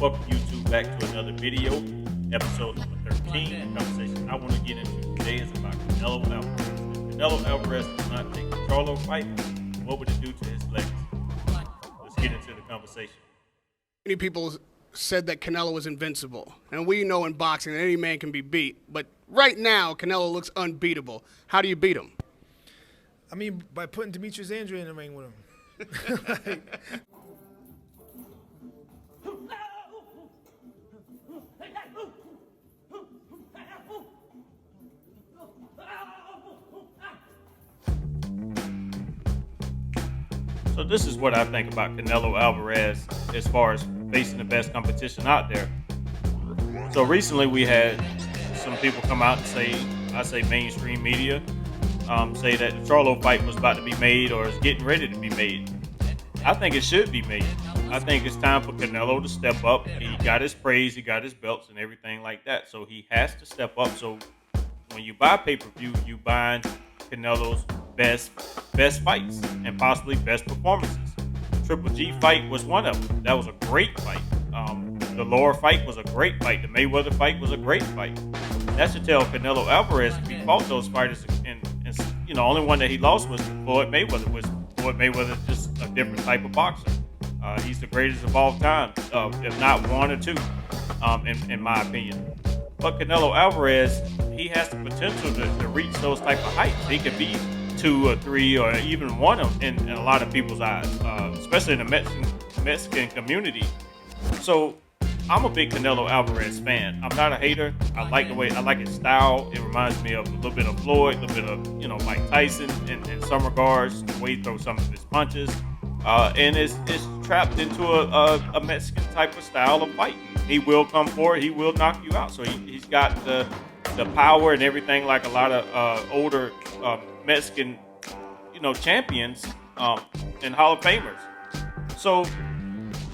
Welcome YouTube back to another video, episode number 13. The conversation I want to get into today is about Canelo Alvarez. If Canelo Alvarez does not take the Charlo fight, what would it do to his legacy? Let's get into the conversation. Many people said that Canelo was invincible, and we know in boxing that any man can be beat, but right now Canelo looks unbeatable. How do you beat him? I mean, by putting Demetrius Andre in the ring with him. So this is what I think about Canelo Alvarez as far as facing the best competition out there. So recently we had some people come out and say, I say mainstream media, say that the Charlo fight was about to be made or is getting ready to be made. I think it should be made. I think it's time for Canelo to step up. He got his praise, he got his belts and everything like that. So he has to step up. So when you buy pay-per-view, you buy Canelo's best fights and possibly best performances. The Triple G fight was one of them. That was a great fight. The Lower fight was a great fight. The Mayweather fight was a great fight. That should tell Canelo Alvarez if he fought those fighters, and you know, only one that he lost was Floyd Mayweather. Floyd Mayweather is just a different type of boxer. He's the greatest of all time, if not one or two, in my opinion. But Canelo Alvarez, he has the potential to reach those type of heights. He could be 2 or 3 or even one of them in a lot of people's eyes, especially in the Mexican community. So I'm a big Canelo Alvarez fan. I'm not a hater. I like his style. It reminds me of a little bit of Floyd, a little bit of Mike Tyson in some regards, the way he throws some of his punches. And it's trapped into a Mexican type of style of fighting. He will come forward. He will knock you out. So he's got the power and everything like a lot of older Mexican, champions and Hall of Famers. So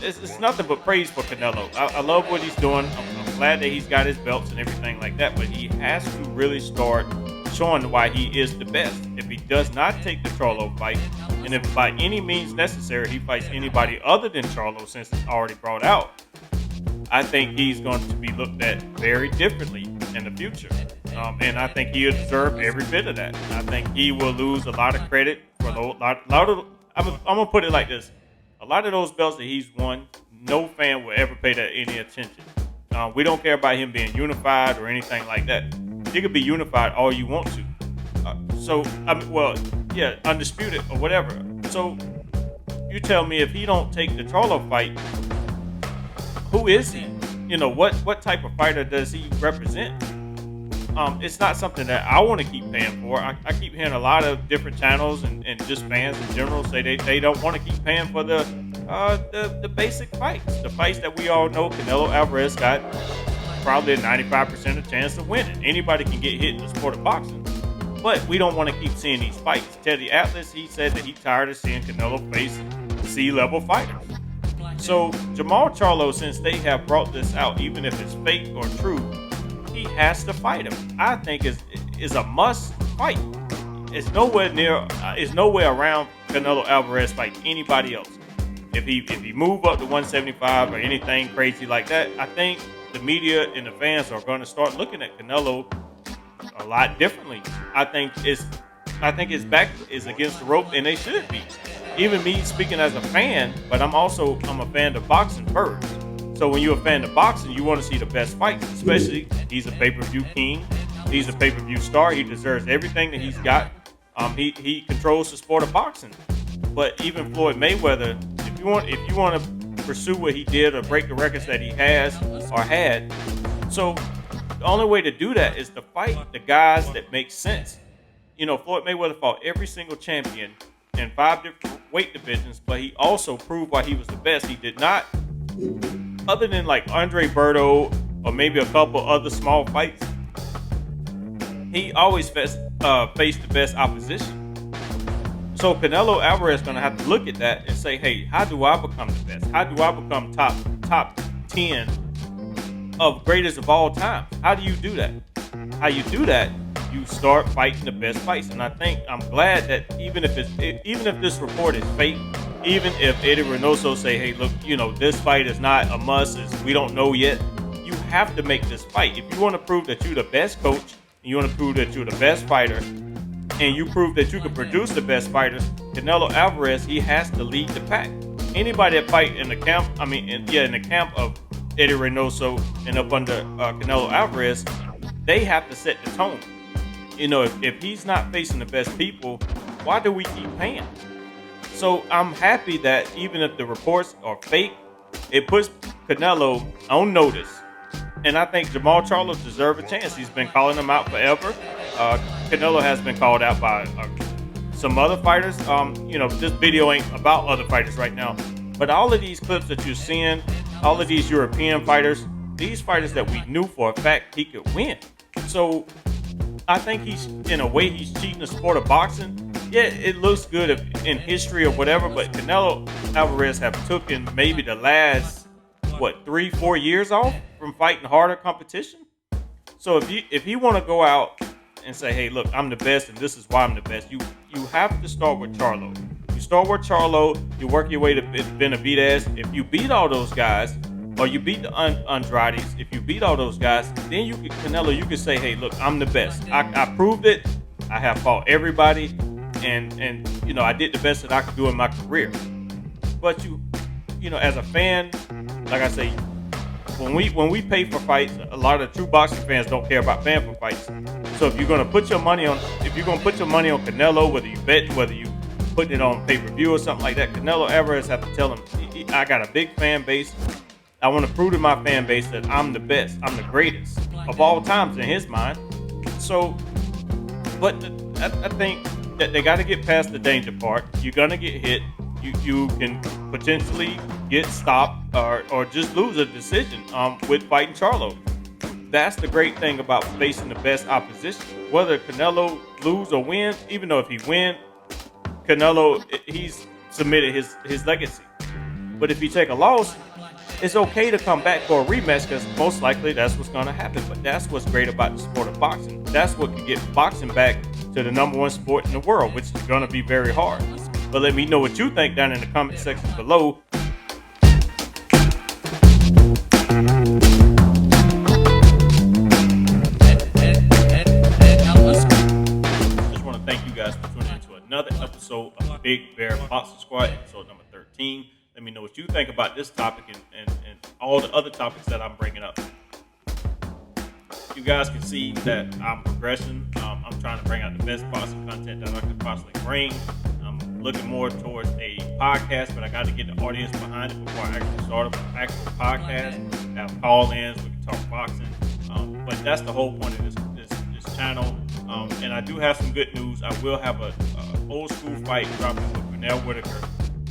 it's nothing but praise for Canelo. I love what he's doing. I'm glad that he's got his belts and everything like that. But he has to really start showing why he is the best. If he does not take the Charlo fight, and if by any means necessary he fights anybody other than Charlo, since it's already brought out, I think he's going to be looked at very differently in the future. And I think he'll deserve every bit of that. I think he will lose a lot of credit for I'm going to put it like this. A lot of those belts that he's won, no fan will ever pay that any attention. We don't care about him being unified or anything like that. He could be unified all you want to. Undisputed or whatever. So you tell me, if he don't take the Charlo fight, who is he? What type of fighter does he represent? It's not something that I want to keep paying for. I keep hearing a lot of different channels and just fans in general say they don't want to keep paying for the basic fights. The fights that we all know Canelo Alvarez got probably a 95% of chance of winning. Anybody can get hit in the sport of boxing. But we don't want to keep seeing these fights. Teddy Atlas, he said that he's tired of seeing Canelo face C-level fighters. So Jermall Charlo, since they have brought this out, even if it's fake or true, he has to fight him. I think is a must fight. It's nowhere around Canelo Alvarez fight anybody else. If he move up to 175 or anything crazy like that, I think the media and the fans are going to start looking at Canelo a lot differently. I think his back is against the rope, and they should be. Even me speaking as a fan, but I'm a fan of boxing first. So when you're a fan of boxing, you want to see the best fights, especially he's a pay-per-view king. He's a pay-per-view star. He deserves everything that he's got. He controls the sport of boxing. But even Floyd Mayweather, if you want to pursue what he did or break the records that he has or had, so the only way to do that is to fight the guys that make sense. Floyd Mayweather fought every single champion in 5 different weight divisions, but he also proved why he was the best. He did not, other than like Andre Berto or maybe a couple other small fights, he always faced the best opposition. So Canelo Alvarez is going to have to look at that and say, hey, how do I become the best? How do I become top 10 of greatest of all time? How do you do that? How you do that, you start fighting the best fights. And I'm glad that even if this report is fake, even if Eddie Reynoso say, hey, look, this fight is not a must, we don't know yet, you have to make this fight. If you want to prove that you're the best coach, and you want to prove that you're the best fighter, and you prove that you can produce the best fighters, Canelo Alvarez, he has to lead the pack. Anybody that fight in the camp, in the camp of Eddie Reynoso and up under Canelo Alvarez, they have to set the tone. If he's not facing the best people, why do we keep paying? So I'm happy that even if the reports are fake, it puts Canelo on notice. And I think Jermall Charlo deserves a chance. He's been calling him out forever. Canelo has been called out by some other fighters. This video ain't about other fighters right now. But all of these clips that you're seeing, all of these European fighters, these fighters that we knew for a fact he could win. So I think he's cheating the sport of boxing. Yeah, it looks good in history or whatever, but Canelo Alvarez have taken maybe the last 3-4 years off from fighting harder competition. So if he want to go out and say, hey, look, I'm the best and this is why I'm the best, you have to start with Charlo. You start with Charlo, you work your way to Benavidez. If you beat all those guys, or you beat the Andrades, if you beat all those guys, then Canelo, you can say, hey, look, I'm the best. I proved it. I have fought everybody, and I did the best that I could do in my career. But as a fan, like I say, when we pay for fights, a lot of true boxing fans don't care about paying for fights. So if you're gonna put your money on Canelo, whether you bet, whether you put it on pay-per-view or something like that, Canelo Alvarez have to tell him, I got a big fan base. I want to prove to my fan base that I'm the best, I'm the greatest of all times in his mind. So, but I think that they got to get past the danger part. You're gonna get hit. You can potentially get stopped or just lose a decision with fighting Charlo. That's the great thing about facing the best opposition. Whether Canelo lose or win, even though if he win, Canelo, he's submitted his legacy. But if you take a loss, it's okay to come back for a rematch because most likely that's what's going to happen. But that's what's great about the sport of boxing. That's what can get boxing back to the #1 sport in the world, which is going to be very hard. But let me know what you think down in the comment section below. Just want to thank you guys for tuning into another episode of Big Bear Boxing Squad, episode number 13. Let me know what you think about this topic and all the other topics that I'm bringing up. You guys can see that I'm progressing. I'm trying to bring out the best boxing content that I could possibly bring. I'm looking more towards a podcast, but I got to get the audience behind it before I actually start an actual podcast. Have call-ins, we can talk boxing. But that's the whole point of this channel. And I do have some good news. I will have a old school fight dropping with Renell Whitaker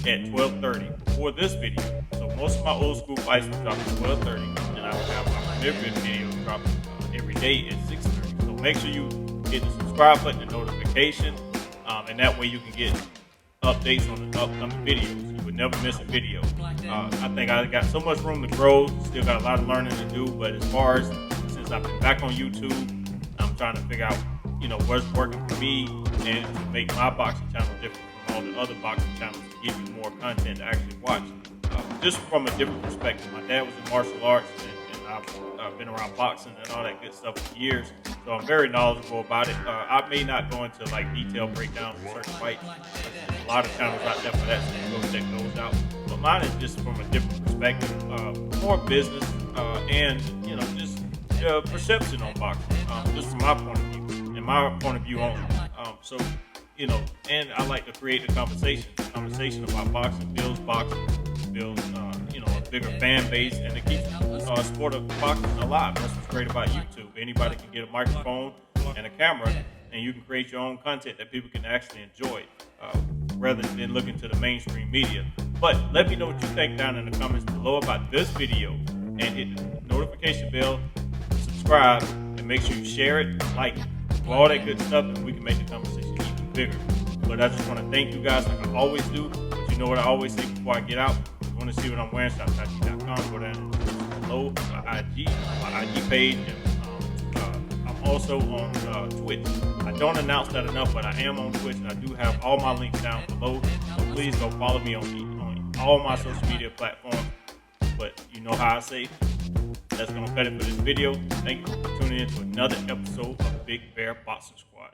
at 12:30 for this video. So most of my old school fights will drop at 12:30, and I will have my premiere video dropping every day at 6:30. So make sure you hit the subscribe button and notification, and that way you can get updates on the upcoming videos. You would never miss a video. I think I got so much room to grow. Still got a lot of learning to do, but as far as since I've been back on YouTube, I'm trying to figure out what's working for me and to make my boxing channel different from all the other boxing channels to give you more content to actually watch, just from a different perspective. My dad was in martial arts, and I've been around boxing and all that good stuff for years, so I'm very knowledgeable about it. I may not go into detailed breakdowns of certain fights. There's a lot of channels out there for that, so you go check those out. But mine is just from a different perspective, more business and just perception on boxing. This is my point of view and my point of view only. So. And I like to create a conversation about boxing, builds a bigger fan base, and it keeps sport of boxing alive. That's what's great about YouTube. Anybody can get a microphone and a camera, and you can create your own content that people can actually enjoy, rather than looking to the mainstream media. But let me know what you think down in the comments below about this video, and hit the notification bell, subscribe, and make sure you share it, like it, do all that good stuff, and we can make the conversation even bigger. But I just want to thank you guys like I always do. But you know what I always say before I get out? If you want to see what I'm wearing, shoptachi.com. Go down in the description below, my IG page, and I'm also on Twitch. I don't announce that enough, but I am on Twitch, and I do have all my links down below. So please go follow me on all my social media platforms. But you know how I say, that's going to cut it for this video. Thank you for tuning in to another episode of Big Bear Boxing Squad.